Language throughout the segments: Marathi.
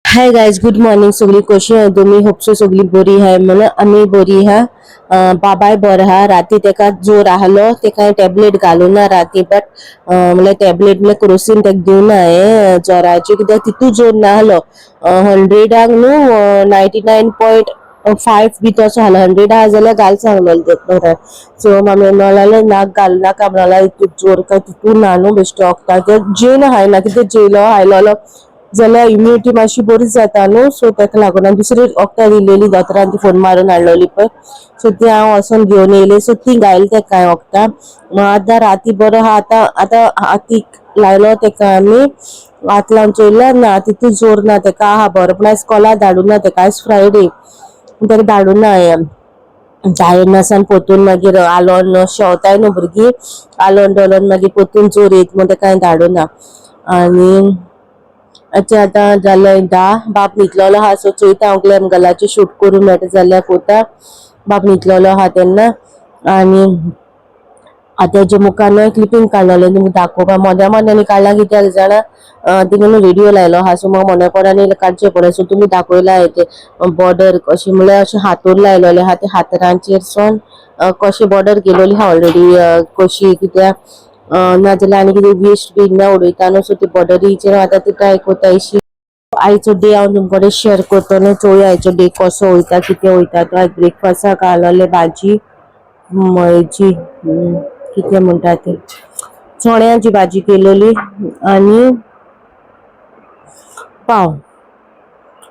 Hi guys, good morning. सगळी कशी आहे तुम्ही? होपसो सगळी बरी आहे. म्हणून आम्ही बरी हा. बाबाय बरो हा. राती तेका जोर आहलो, तेका टॅबलेट घालून ना राती. बट म्हणल्यार टॅबलेट म्हणल्यार क्रोसीन तेका दिवना हांवें जोराची, कित्याक तितू जोर नाहलो. 100 न्हू 99.5 बी तसो आहलो. 100 आहा जाल्यार घाल सांगलेलो डॉक्टरान. सो मामी नॉलालो नाक घाल नाका म्हणला. इतू जोर काय तितू ना न्हू बेश्टे वखदां. ते जेन हायना, कितें जेलो हायलोलो जाल्यार इम्युनिटी मातशी बरी जाता न्हू. सो ताका लागून हांवें दुसरी वखदां दिलेली दोतोरान, ती फोन मारून हाडलेली पळय. सो ती हांव वचोन घेवन येयले. सो ती घायली तेका कांय वखदां. आतां राती बरो आहा. आतां हातीक लायलो तेका आमी. हात लावन चोयल्यार ना, तितू जोर ना. तेका आहा बरो, पूण आयज स्कॉलार धाडूंक ना तेका. आयज फ्रायडे तेका धाडूंक ना हांवें. जायना सान पोतून मागीर आलोन शेवताय न्हू भुरगीं, आलोन डोलोन मागीर पोतून जोर येत म्हूण तेका हांवें धाडूंक ना. आनी आतां जालें 10. बाब न्हिदलेलो आहा. सो चोयता हांव ग्लॅमगलाची शूट करूं मेळटा जाल्यार कोता. बाब न्हिदलेलो आहा तेन्ना. आनी तेजे मुखार क्लिपींग काडलेलें तुमकां दाखोवपा. मोद्या मोद्यांनी काडला, कित्याक जाणा तिंगा न्हू रेडिओ लायलो आहा. सो म्हाका मोन्यापणांनी काडचे पडले. सो तुमी दाखयला ते बॉर्डर कशी, म्हळ्यार अशें हातोर लायलेले आहा. ते हातरांचेर सोन कशी बॉर्डर केलेली आहा ऑलरेडी कशी, कित्याक नाजाल्यार आनी कितें वेस्ट बी ना उडयता न्हू. सो ती बॉर्डरीचेर आतां ती ट्राय कोत्ता अशी. आयचो डे हांव तुमकडेन शेअर करतलें. चोवया आयचो डे कसो वयता, कितें वयता तो. आयज ब्रेकफास्टाक आहलोलें भाजी हेची कितें म्हणटा ती चण्याची भाजी केलेली आनी पाव.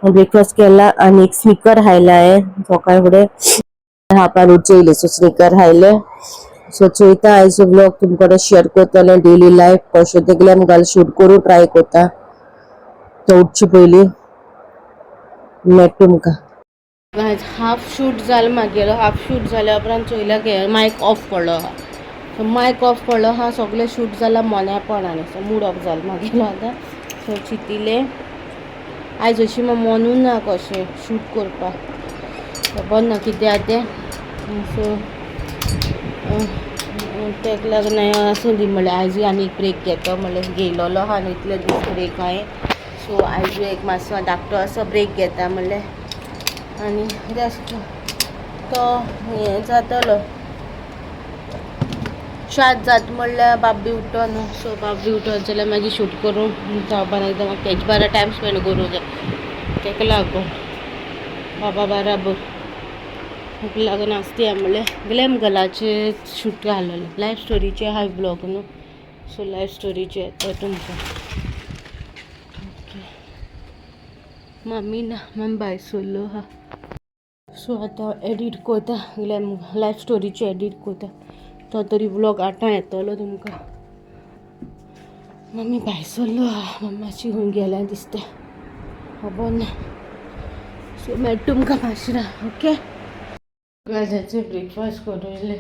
ब्रेकफास्ट केला आनी एक स्निकर खायला हांवें सकाळी फुडें हापारूच येयले. सो स्निकर खायले. सो चोयता आयचो ब्लॉग तुमकडेन शेअर करतलें. डेली लायफ कशें तेगलें मुखार शूट करूं ट्राय कोता. तो उठचे पयलीं मेळटा तुमकां. हाफ शूट जालें मागीर. हाफ शूट जाल्या उपरांत चोयल्यार मायक ऑफ पडलो आहा. सो मायक ऑफ पडलो आहा. सगळें शूट जालां मोन्यापणान. सो मूड ऑफ जालो मागीर आतां. सो चिंतिलें आयज अशी मोनू ना कशें शूट करपाक. खबर ना कितें जाता तें. सो तेका लागून हांवें आसूं दी म्हणल्यार आयज आनी एक ब्रेक घेतो म्हणल्यार घेयलोलो आहा न्हू इतले दीस ब्रेक हांवें. सो आयज एक मातसो धाकटो असो ब्रेक घेता म्हणल्यार आनी रेस्ट तो हें जातलो. शात जाता म्हणल्यार बाब बी उठ्ठो न्हू. सो बाब बी उठत जाल्यार मागीर शूट करूं जावपा ना. एकदम तेजे बारा टायम स्पेंड करूं जाय. तेका लागून बाबा बाराबर ताका लागून आसता म्हणल्यार ग्लॅम गर्लाचे शूट घाललेलें. लायफ स्टोरीचे आहा ब्लॉग न्हू. सो लायफ स्टोरीचे येता तुमकां. मम्मी ना मम्मी भायर सरलो आहा. सो आतां एडीट कोता ग्लॅम लायफ स्टोरीचे एडीट कोता. तो तरी ब्लॉग आठां येतलो तुमकां. मम्मी भायर सरलो आहा. मम्मी मातशी खंय गेल्या दिसता. खबर ना. सो मेळटा तुमकां मातशें ओके. गाजराचे ब्रेकफास्ट करूंले.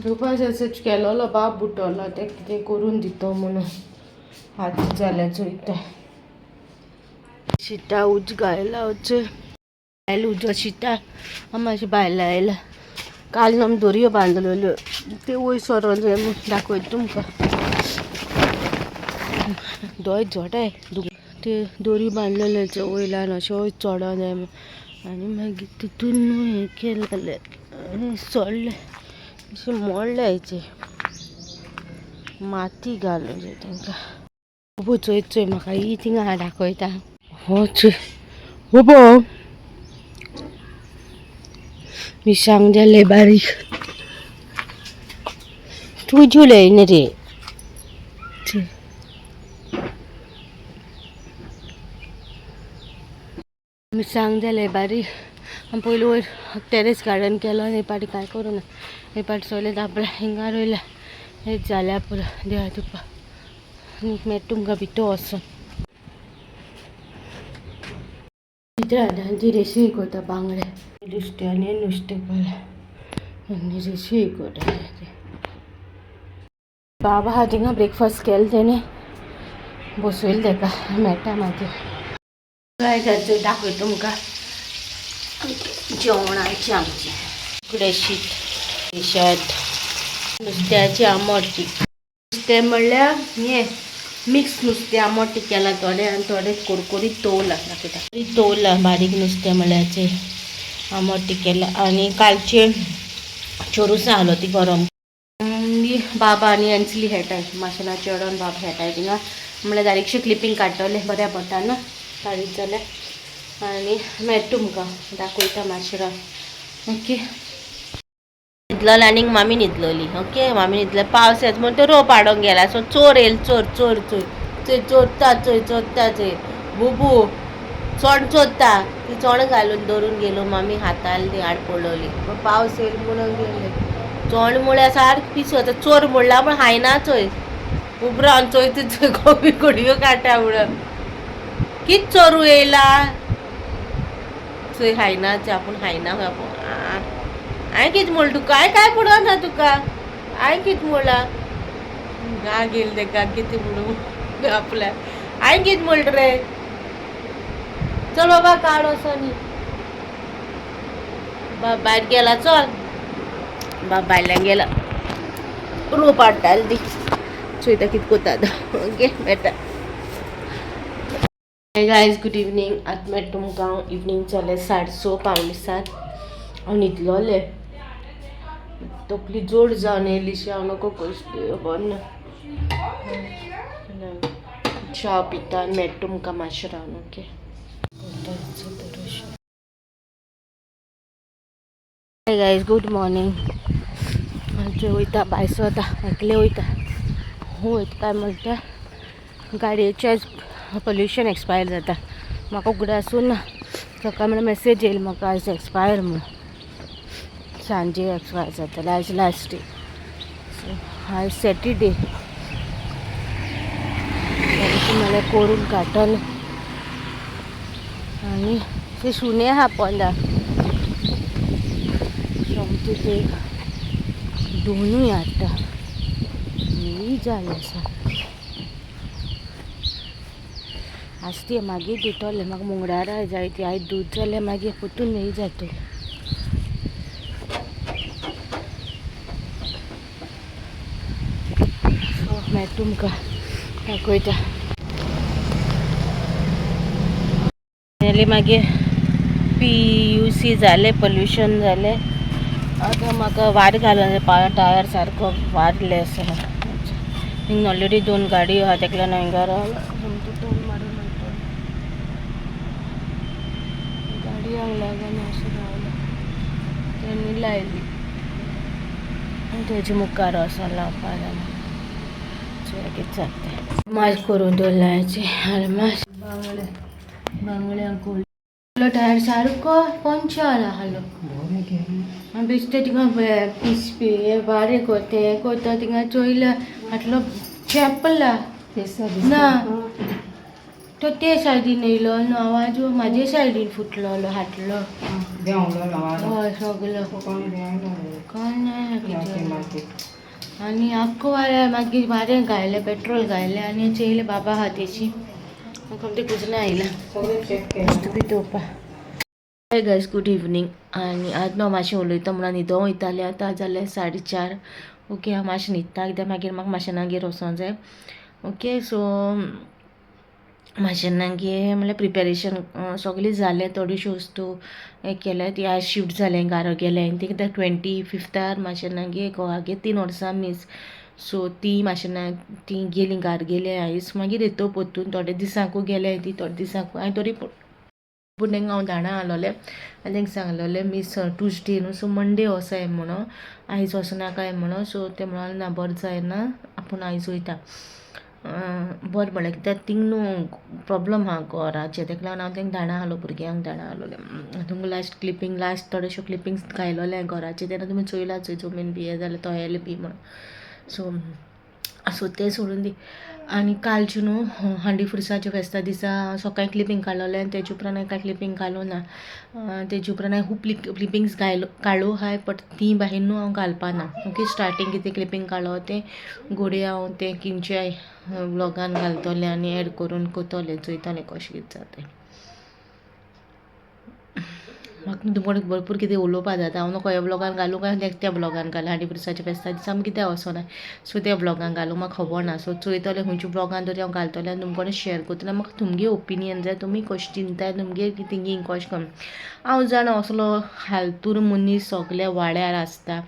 ब्रेकफास्ट केलोलो बाब उठलो ते कितें करून दितो म्हणून हात जाल्यार चोयता. शिता उज गायला वचे आयल उजो शिता मातशें भायला आयला. काल न्हू आमी दोरयो बांदलेल्यो ते वयर सरोन जाय म्हूण दाखयता तुमकां. दोय जोडाय ते दोरी बांदलेल्यो वयल्यान अशें वयर चोडो जाय म्हूण. आनी मागीर तितून हें केलेलें आनी सोडलें अशें मोडलें हेचें माती घालून जाय तांकां. खूब चोय चोय म्हाका ही थिंगा दाखयता. हो चोय हो मिरसांग जाले बारीक. तुज्यो लयना रे. मिरसांग जाले बारीक. आनी पयलीं वयर टेरेस गार्डन केलो आनी हे पाटी कांय करूं ना. हे पाटी सोगलें धापला हिंगा रोयला. हें जाल्या पुरो देवा तुका. आनी मेळटा तुमकां भितर वचोन. ती रेसिपी करता बांगडे नुस्त्याचें नुस्तें पडलें आनी रेसिपी करता. बाबा आहा थिंगा ब्रेकफास्ट केलें तेणें बसयलें तेका मेळटा मागीर. जायते दाखयता तुमकां जेवणाचें आमचें. उकडें शीत रेशाद नुस्त्याचें आमट तीख. नुस्तें म्हणल्यार हें मिक्स नुस्तें आमट केला थोडे आनी थोडे कुरकुरीत तोवला दाखयता तोवला बारीक नुस्तें म्हळ्याचे आमट केला आनी कालचे चोरुसां आहलो ती गरम बाबा आनी अंजली खेळटाय माशेना चेडोन बाबा खेळटाय थिंगा म्हळ्यार डायरेक्टशी क्लिपींग काडटले बऱ्या पडटा ना काडीत जाल्यार आनी मेळटा तुमकां दाखयता माशेरान ओके न्हिदलो आनीक मामी न्हिदलोली ओके मामी न्हिदले पावस येता म्हूण तो रोप हाडोंक गेला सो चोर येयलो चोर चोर चोर चोर चोरता चोय चोरता चोय बुबू चोण चोरता ती चोण घालून धरून गेलो मामी हाताल ती हाड पडलोली पावस येयलो म्हणून गेले चोण म्हळ्यार सारकी पिसो चोर म्हणला म्हण हायना चोय उब रावन चोयता चोय गोबी कोडयो काडटा म्हणून कित चोरू येयला चोय हायना आपूण हायना हांवें कितें म्हूण तुका हांवें कांय पडना तुका हांवें कितें म्हणला गा गेल तेका कितें म्हणून आपल्या हांवें कितें म्हणटा रे चल बाबा काड असो न्ही बाब भायर गेला चल बाब भायल्यान गेला रोप हाडटाली ती चोयता कितें कोता आतां ओके बेटा गायज गुड इवनिंग आतां मेळटा तुमकां इवनिंग जालें 6:30 हांव न्हिदलोलें तकली जोड जावन येयलीशी हांव नको कसली खबर ना च्या पिता आनी मेळटा तुमकां माशेरान ओके गायज गुड मॉर्निंग आमचे वयता भायर सो एकले वयता वयता काय म्हणटा गाडयेचें पोल्युशन एक्सपायर जाता म्हाका उगडासून ना सकाळ म्हणून मेसेज येयली म्हाका आयज एक्सपायर म्हणून सांजे एक्सपायर जातालें आयज लास्ट डे सो आयज सॅटरडे म्हळ्यार करून काडटलें आनी ते सुणे आहा पोंदा सोमते ते दोनूय हाडटा जालें आसा आज ती मागीर दितलें म्हाका मुंगडाराय जाय ती आयज दूद जाल्यार मागीर परतून मेळी जातली सो मेळटा तुमकां दाखयता मागीर PUC जालें पोल्युशन जालें आतां म्हाका वार घालून टायर सारको वारले आसा हिंग ऑलरेडी 2 गाडयो आहा तेका लागून हांवें घरा टोन मारून वयता गाडयांक लागून अशें रावला तेणी लायली तेजे मुखार वचोन लावपा जालें कितें जाता माज करून दवरलांची आलमास बांगड्यांक टायर सारको पंचर आहलो बेश्टे थिंगा पिसपी हे बारीक कोते हे कोता थिंगा चोयला हाटलो चेपला ना तो ते सायडीन येयलो न्हू आवाज म्हाजे सायडीन फुटलो हाटलो हय सगलो कळना आनी आख्खो वाऱ्यार मागीर वारें घायलें पेट्रोल घायलें आनी चेयलें बाबा आहा तेची म्हाका ते कुजन आयला पितोवपा हाय गायज गुड इवनिंग आनी आज हांव मातशें उलयता म्हणून न्हिदो वयतालें आतां जालें 4:30 ओके हांव मातशें न्हिदता कित्याक मागीर म्हाका माशेनागेर वचों जाय ओके सो माशेनागेर म्हणल्यार प्रिपेरेशन सगळें जालें थोड्योश्यो वस्तू हें केल्यात ती आयज शिफ्ट जालें घारा गेलें आनी ती कित्याक 25 माशेनागेर घोवागेर 3 वर्सां मीस सो ती माशेना ती गेली घार गेले आयज मागीर येतो परतून थोडे दिसांकू गेले ती थोडे दिसांकू हांवें तरी पूण तांकां हांव धाडा आहलोलें आनी तांकां सांगलोलें मीस ट्यूजडे न्हू सो मंडे वोसाय म्हणोन आयज वचनाकाय म्हणोन सो ते म्हणून ना बरें जायना आपूण आयज वयता बरें म्हणलें कित्याक थिंग न्हू प्रॉब्लम आहा घराचें तेका लागून हांव तांकां धाडा आहलो भुरग्यांक धाडा आहलोलें तुमकां लास्ट थोडेश्यो क्लिपिंग्स घायलोले घराचे तेन्ना तुमी चोयला चोय जमीन बी हें जालें तोयेलें बी म्हणून सो तें सोडून दी आनी कालचे न्हू हांडी फुरसाच्या फेस्ता दिसा सकाळीं क्लिपींग काडलोलें आनी तेजे उपरांत हांवें कांय क्लिपींग घालूं ना तेजे उपरांत हांवें खूब क्लिपिंग्स काडू हाय बट ती भायर न्हू हांव घालपाना ओके स्टार्टींग कितें क्लिपींग काडलो तें घोडये हांव तें खंयच्याय व्लॉगान घालतलें आनी एड करून कोतलें चोयतलें कशें कितें जाता म्हाका तुमकडे भरपूर कितें उलोवपा जाता हांव नको ह्या ब्लॉगान घालूं काय त्या ब्लॉगान घालूं हांडीपुरसाच्या फेस्ता दिसा आमी कित्याक वचो ना सो त्या ब्लॉगान घालूं म्हाका खबर ना सो चोयतलें खंयच्या ब्लॉगान तरी हांव घालतलें आनी तुमकडे शेअर करतलें म्हाका तुमगे ओपिनियन जाय तुमी कशें चिंताय तुमगे थिंकींग कशें करून हांव जाणा असलो हालतूर मनीस सगल्या वाड्यार आसता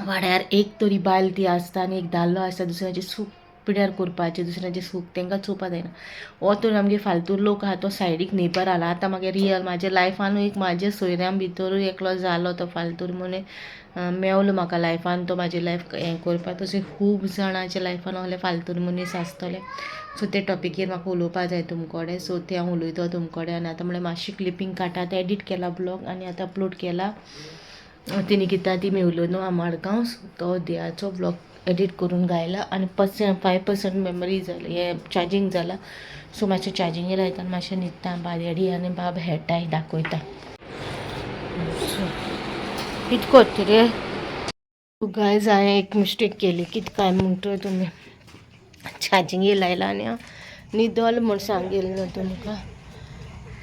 वाड्यार एक तरी बायल ती आसता आनी एक दादलो आसता दुसऱ्याचें सूख पिड्यार करपाचें दुसऱ्याचें सूख तांकां चोवपा जायना हो तर आमगे फालतू लोक आहा तो सायडीक नेबर आला आतां म्हागे रियल म्हाज्या लायफानूय एक म्हाज्या सोयऱ्यां भितरूय एकलो जालो तो फालतूर मनीस मेवलो म्हाका लायफान तो म्हाजी लायफ हें करपा तशें खूब जाणांच्या लायफान असले फालतूर मनीस आसतले सो ते टॉपिकेर म्हाका उलोवपा जाय तुमकोडे सो ते हांव उलयता तुमकोडे आनी आतां म्हळ्यार मातशी क्लिपींग काडटा एडीट केला ब्लॉग आनी आतां अपलोड केला तिने किता ती मेवलो न्हू आमाडगांव तो देयाचो ब्लॉग एडिट करून गायला आनी 5% मेमरी जाली हे चार्जींग जाला सो मातशें चार्जिंगेर लायता आनी मातशें न्हिदता बादेडी आनी बाब हेटाय दाखयता कित करता रे गायज हांवें एक मिस्टेक केली कित काय म्हणटा तुमी चार्जिंगेर लायला आनी हांव न्हिदोल म्हूण सांगेल न्हू तुमकां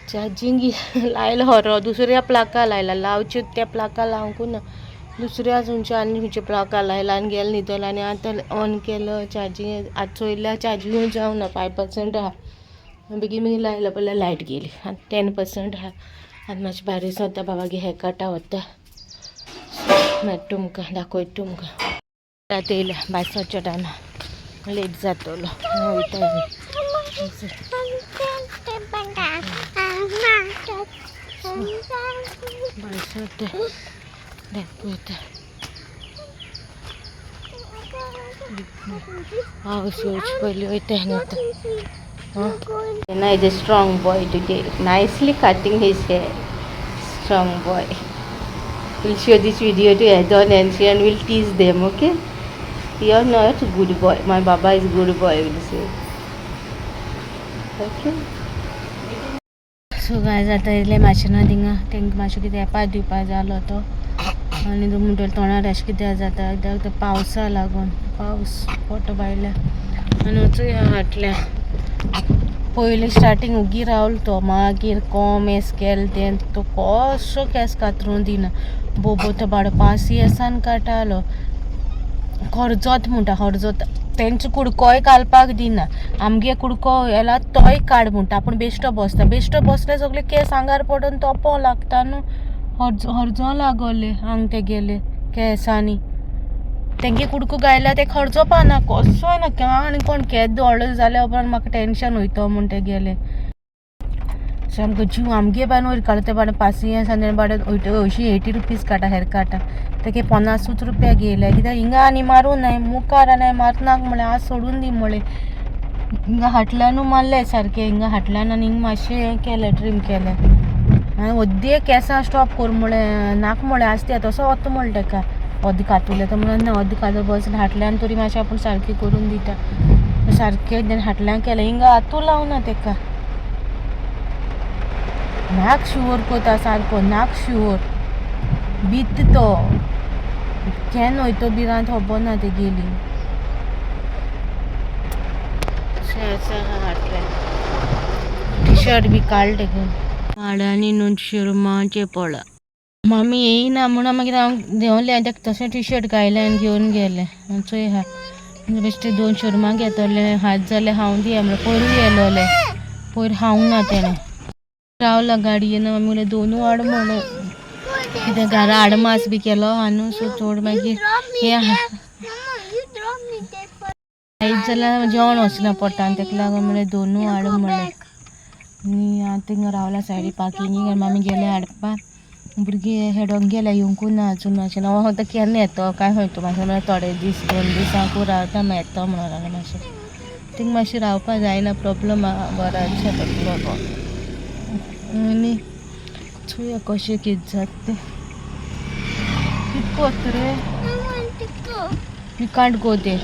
चार्जिंग लायला हरो दुसऱ्या प्लाका लायला लावचे त्या प्लाका लावंकू ना दुसऱ्या खंयच्या आनी खंयच्या प्लाका लायला आनी गेले न्हिदोल आनी आतां ऑन केलो चार्जिंग आतां चोयल्या चार्जिंगूय जावना 5% आहा बेगीन बेगीन लायला पयल्यार लायट गेली आनी 10% आहा आनी मातशें भायर वता बाबागे हें काटा वता मागीर तुमकां दाखयता तुमकां आतां येयल्या भायर सरच्या टायमार लेट जातलो वयता भायर सरता दाखयता हावस येवचे पयलीं वयता आनी आतां ना is a strong boy today nicely cutting his hair strong boy we'll show this video to Adon and she and we'll tease them, okay? You're not a good boy. My Baba is a good boy, will say. Okay? So guys, आता इल्ले मातशें ना थिंगा तांकां मातशें कितें येपा दिवपा जालो तो आनी म्हणटा तोंडार अशें कितें जाता कित्याक पावसा लागून पावस पोटो भायल्या आनी वचूया हाटल्या पयलीं स्टार्टींग उगी रावलो तो मागीर कोमेस केलें तें तो कसो केस कातरूं दिना बोबो तो बाड 5 yearसान काटालो हरजोत म्हणटा हरजोत तेंचो कुडकोय घालपाक दिना आमगे कुडको येला तोय काड म्हणटा आपूण बेश्टो बसले सगळे केस आंगार पडून तोपो लागता न्हू हरजो लागोले हांग ते गेले केसांनी तेंगे कुडको गायला ते खर्चो पाना कसोय ना क्या आनी कोण केस दवडलो जाल्यार उपरांत म्हाका टेंशन वयता म्हूण ते गेले सामको जीव आमगे बान वयर काडटा बाड 5 years आनी बाड 80 rupees काटा हेर काटा तेगे 50 रुपया गेले कित्याक हिंगा आनी मारूं नाय मुखार आनी मारनाक म्हळ्यार आज सोडून दी म्हळें हिंगा हाटल्यानू मारले सारकें हिंगा हाटल्यान आनी हिंगा मातशें हें केलें ट्रीम केलें हांवें ओद्दे केसां स्टॉप कर म्हळें नाक म्हळें आसता तसो वता म्हळें तेका ओद्द कातुलें तो म्हणून ना ओद्द कातर बस हाटल्यान तरी मातशें आपूण सारकें करून दिता सारकें हाटल्यान केलें हिंगा हातू लावना तेका नाक शुवर कोता सारको नाक शुवर बीत तो केन्ना वयतो बिरांत खबर ना ते गेली टी शर्ट बी काडले तेका आडांनी न्हू शिरमाचे पळा मामी येयना म्हणून मागीर हांव देंवलें आनी तेका तशें टी शर्ट घायलें आनी घेवन गेलें चोय हा बेश्टे 2 शोरमा घेतले हात जाले हांव दिया म्हळ्यार पयरूय येयलोले पयर हांव ना तेणें रावला गाडयेन आमी म्हणलें 2 हाड म्हणून कित्याक घरा आडमास बी केलो आहा न्हू सो चड मागीर हें आयज जाल्यार जेवण वचना पोटान तेका लागून म्हणलें 2 हाड म्हणलें आनी हांव थिंगा रावला सायडी पार्किंगेक आनी मामी गेले हाडपाक भुरगीं हेडोंक गेल्या येवंकू ना अजून मातशें हांव आतां केन्ना येतो काय खंयतो मातशें म्हळ्यार थोडे दीस 2 दिसांकू रावता मागीर येतो म्हणून लागलें मातशें थिंगा मातशें रावपा जायना प्रॉब्लम आहा बराचशें पडलो आनी चोया कशें कितें जाता तें कितें कोत्ता रे यू कांट गो देर